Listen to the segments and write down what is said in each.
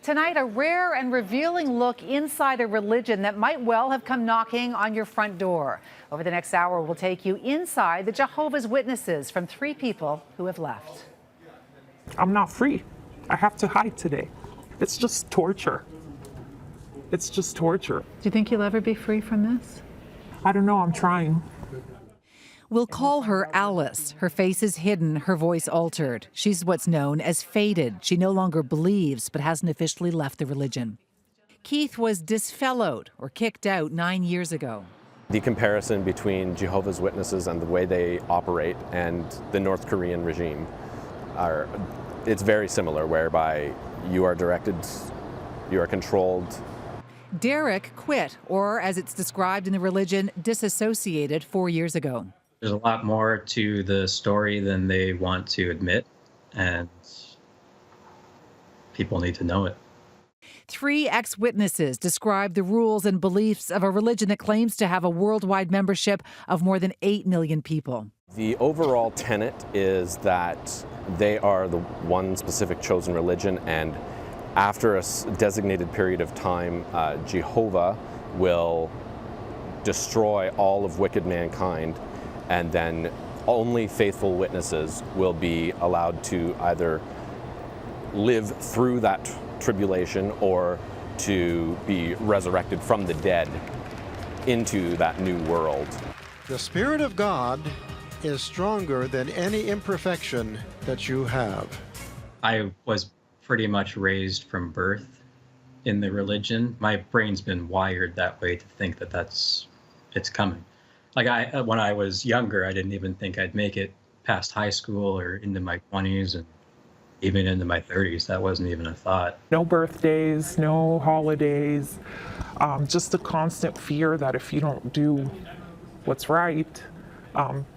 Tonight, a rare and revealing look inside a religion that might well have come knocking on your front door. Over the next hour, we'll take you inside the Jehovah's Witnesses from 3 people who have left. I'm not free. I have to hide today. It's just torture. It's just torture. Do you think you'll ever be free from this? I don't know, I'm trying. We'll call her Alice. Her face is hidden, her voice altered. She's what's known as faded. She no longer believes, but hasn't officially left the religion. Keith was disfellowed or kicked out 9 years ago. The comparison between Jehovah's Witnesses and the way they operate and the North Korean regime it's very similar, whereby you are directed, you are controlled. Derek quit, or as it's described in the religion, disassociated 4 years ago. There's a lot more to the story than they want to admit, and people need to know it. 3 ex-witnesses describe the rules and beliefs of a religion that claims to have a worldwide membership of more than 8 million people. The overall tenet is that they are the one specific chosen religion, and after a designated period of time, Jehovah will destroy all of wicked mankind, and then only faithful witnesses will be allowed to either live through that tribulation or to be resurrected from the dead into that new world. The Spirit of God is stronger than any imperfection that you have. I was pretty much raised from birth in the religion. My brain's been wired that way to think that it's coming. Like when I was younger, I didn't even think I'd make it past high school or into my 20s and even into my 30s. That wasn't even a thought. No birthdays, no holidays, just a constant fear that if you don't do what's right,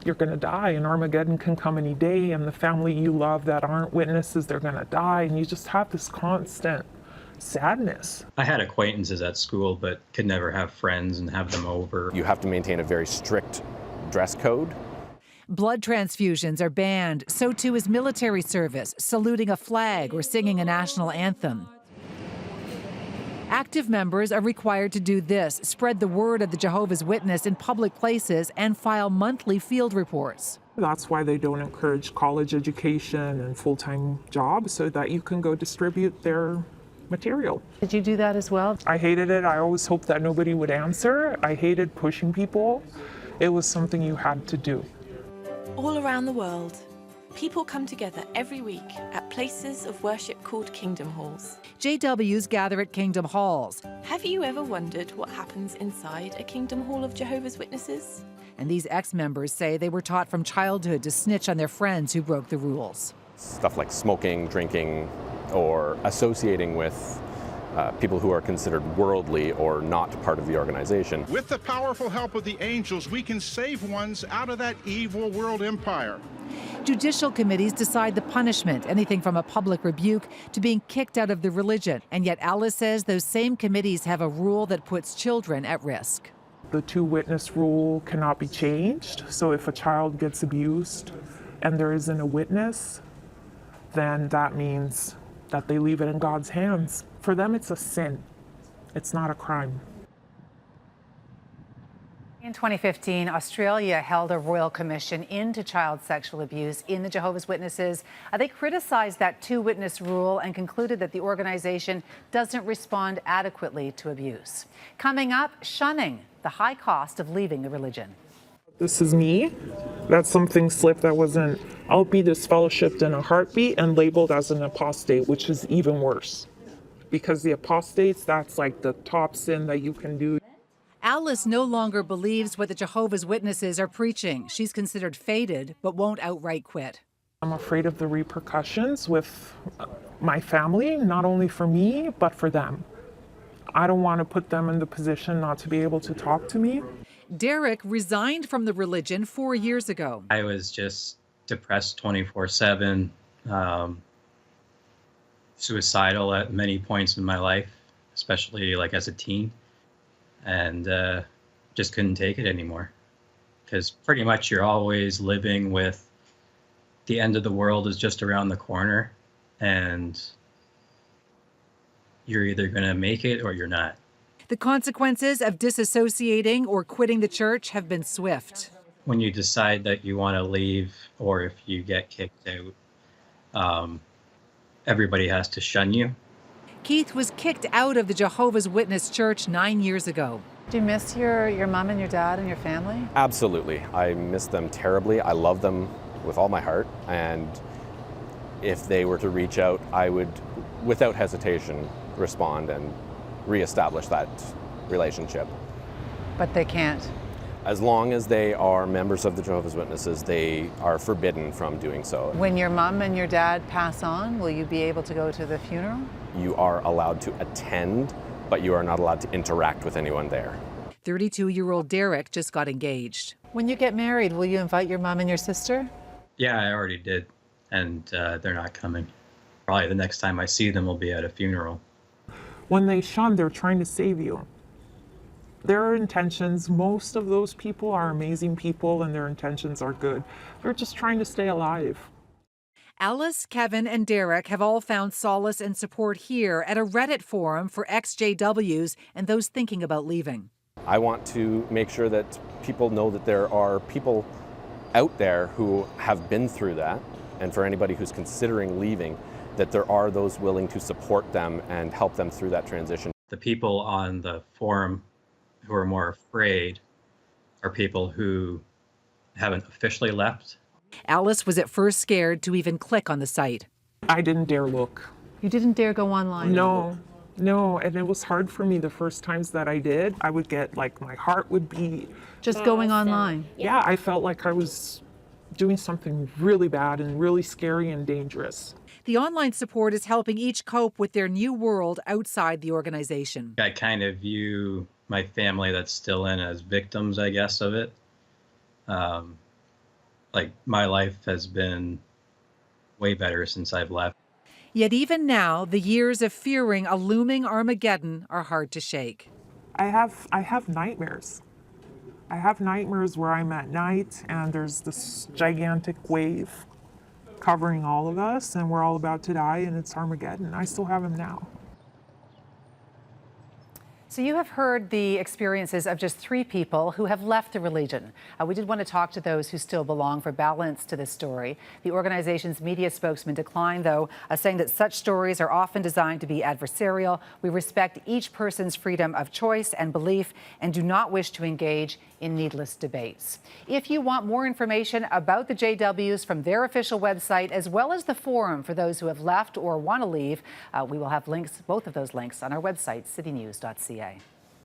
you're going to die, and Armageddon can come any day, and the family you love that aren't witnesses, they're going to die, and you just have this constant sadness. I had acquaintances at school, but could never have friends and have them over. You have to maintain a very strict dress code. Blood transfusions are banned. So too is military service, saluting a flag or singing a national anthem. Active members are required to do this: spread the word of the Jehovah's Witness in public places and file monthly field reports. That's why they don't encourage college education and full-time jobs, so that you can go distribute their material. Did you do that as well? I hated it. I always hoped that nobody would answer. I hated pushing people. It was something you had to do. All around the world, people come together every week at places of worship called Kingdom Halls. JWs gather at Kingdom Halls. Have you ever wondered what happens inside a Kingdom Hall of Jehovah's Witnesses? And these ex-members say they were taught from childhood to snitch on their friends who broke the rules. Stuff like smoking, drinking, or associating with people who are considered worldly or not part of the organization. With the powerful help of the angels, we can save ones out of that evil world empire. Judicial committees decide the punishment, anything from a public rebuke to being kicked out of the religion. And yet Alice says those same committees have a rule that puts children at risk. The 2-witness rule cannot be changed. So if a child gets abused and there isn't a witness, then that means that they leave it in God's hands. For them, it's a sin. It's not a crime. In 2015, Australia held a royal commission into child sexual abuse in the Jehovah's Witnesses. They criticized that 2-witness rule and concluded that the organization doesn't respond adequately to abuse. Coming up, shunning, the high cost of leaving the religion. This is me. That's something slipped that wasn't. I'll be disfellowshipped in a heartbeat and labeled as an apostate, which is even worse. Because the apostates, that's like the top sin that you can do. Alice no longer believes what the Jehovah's Witnesses are preaching. She's considered faded, but won't outright quit. I'm afraid of the repercussions with my family, not only for me, but for them. I don't want to put them in the position not to be able to talk to me. Derek resigned from the religion 4 years ago. I was just depressed 24/7, suicidal at many points in my life, especially like as a teen, and just couldn't take it anymore. Because pretty much you're always living with the end of the world is just around the corner, and you're either going to make it or you're not. The consequences of disassociating or quitting the church have been swift. When you decide that you want to leave, or if you get kicked out, everybody has to shun you. Keith was kicked out of the Jehovah's Witness Church 9 years ago. Do you miss your mom and your dad and your family? Absolutely. I miss them terribly. I love them with all my heart. And if they were to reach out, I would, without hesitation, respond and reestablish that relationship. But they can't. As long as they are members of the Jehovah's Witnesses, they are forbidden from doing so. When your mom and your dad pass on, will you be able to go to the funeral? You are allowed to attend, but you are not allowed to interact with anyone there. 32-year-old Derek just got engaged. When you get married, will you invite your mom and your sister? Yeah, I already did, and they're not coming. Probably the next time I see them will be at a funeral. When they shun, they're trying to save you. Their intentions, most of those people are amazing people and their intentions are good. They're just trying to stay alive. Alice, Kevin, and Derek have all found solace and support here at a Reddit forum for ex-JWs and those thinking about leaving. I want to make sure that people know that there are people out there who have been through that, and for anybody who's considering leaving, that there are those willing to support them and help them through that transition. The people on the forum who are more afraid are people who haven't officially left. Alice was at first scared to even click on the site. I didn't dare look. You didn't dare go online? No, and it was hard for me the first times that I did. I would get, like, my heart would beat. Just going online? Yeah, I felt like I was doing something really bad and really scary and dangerous. The online support is helping each cope with their new world outside the organization. I kind of view my family that's still in as victims, I guess, of it. Like, my life has been way better since I've left. Yet even now, the years of fearing a looming Armageddon are hard to shake. I have nightmares. I have nightmares where I'm at night and there's this gigantic wave covering all of us and we're all about to die and it's Armageddon. I still have them now. So you have heard the experiences of just 3 people who have left the religion. We did want to talk to those who still belong for balance to this story. The organization's media spokesman declined, though, saying that such stories are often designed to be adversarial. We respect each person's freedom of choice and belief and do not wish to engage in needless debates. If you want more information about the JWs from their official website, as well as the forum for those who have left or want to leave, we will have links, both of those links, on our website, citynews.ca.